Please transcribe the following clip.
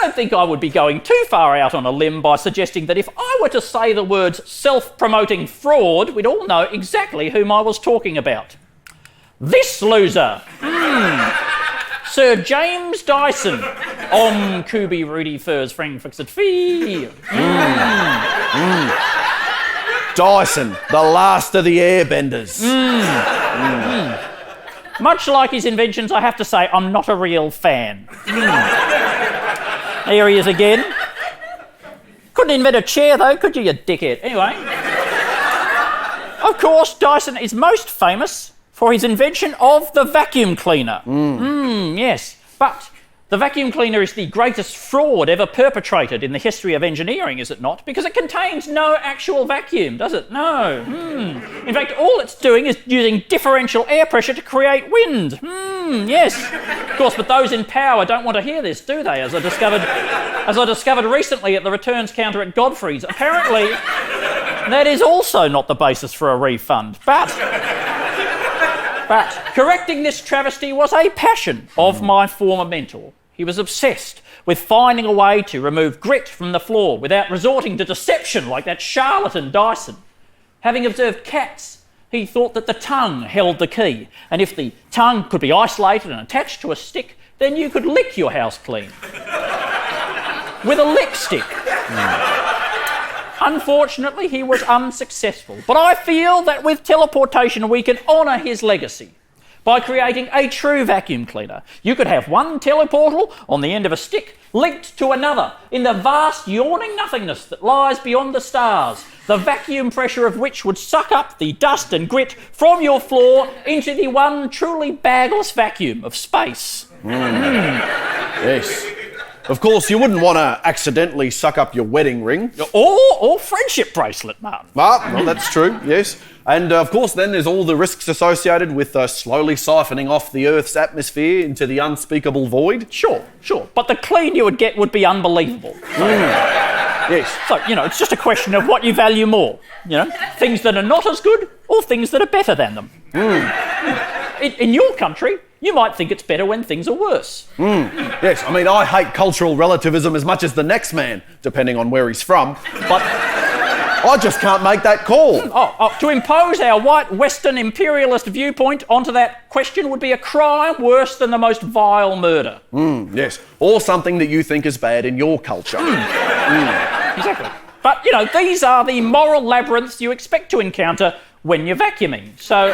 don't think I would be going too far out on a limb by suggesting that if I were to say the words self-promoting fraud, we'd all know exactly whom I was talking about. This loser. Sir James Dyson. Om Kubi Rudy Furs Frang Fixed Fee. Dyson, the last of the airbenders. Much like his inventions, I have to say I'm not a real fan. Here he is again. Couldn't invent a chair though, could you dickhead? Anyway. Of course, Dyson is most famous for his invention of the vacuum cleaner. Yes, but the vacuum cleaner is the greatest fraud ever perpetrated in the history of engineering, is it not? Because it contains no actual vacuum, does it? No. In fact, all it's doing is using differential air pressure to create wind. Yes. Of course, but those in power don't want to hear this, do they? As I discovered recently at the returns counter at Godfrey's. Apparently, that is also not the basis for a refund. But correcting this travesty was a passion of my former mentor. He was obsessed with finding a way to remove grit from the floor without resorting to deception like that charlatan Dyson. Having observed cats, he thought that the tongue held the key, and if the tongue could be isolated and attached to a stick, then you could lick your house clean. With a lick stick. Unfortunately, he was unsuccessful, but I feel that with teleportation we can honour his legacy by creating a true vacuum cleaner. You could have one teleportal on the end of a stick linked to another in the vast yawning nothingness that lies beyond the stars, the vacuum pressure of which would suck up the dust and grit from your floor into the one truly bagless vacuum of space. Yes. Of course, you wouldn't want to accidentally suck up your wedding ring. Or friendship bracelet, Martin. Well, that's true, yes. And of course, then there's all the risks associated with slowly siphoning off the Earth's atmosphere into the unspeakable void. Sure. But the clean you would get would be unbelievable. Yes. So, it's just a question of what you value more. Things that are not as good or things that are better than them. In your country, you might think it's better when things are worse. Yes, I mean, I hate cultural relativism as much as the next man, depending on where he's from, but I just can't make that call. To impose our white Western imperialist viewpoint onto that question would be a crime worse than the most vile murder. Yes, or something that you think is bad in your culture. Exactly. But, these are the moral labyrinths you expect to encounter when you're vacuuming. So,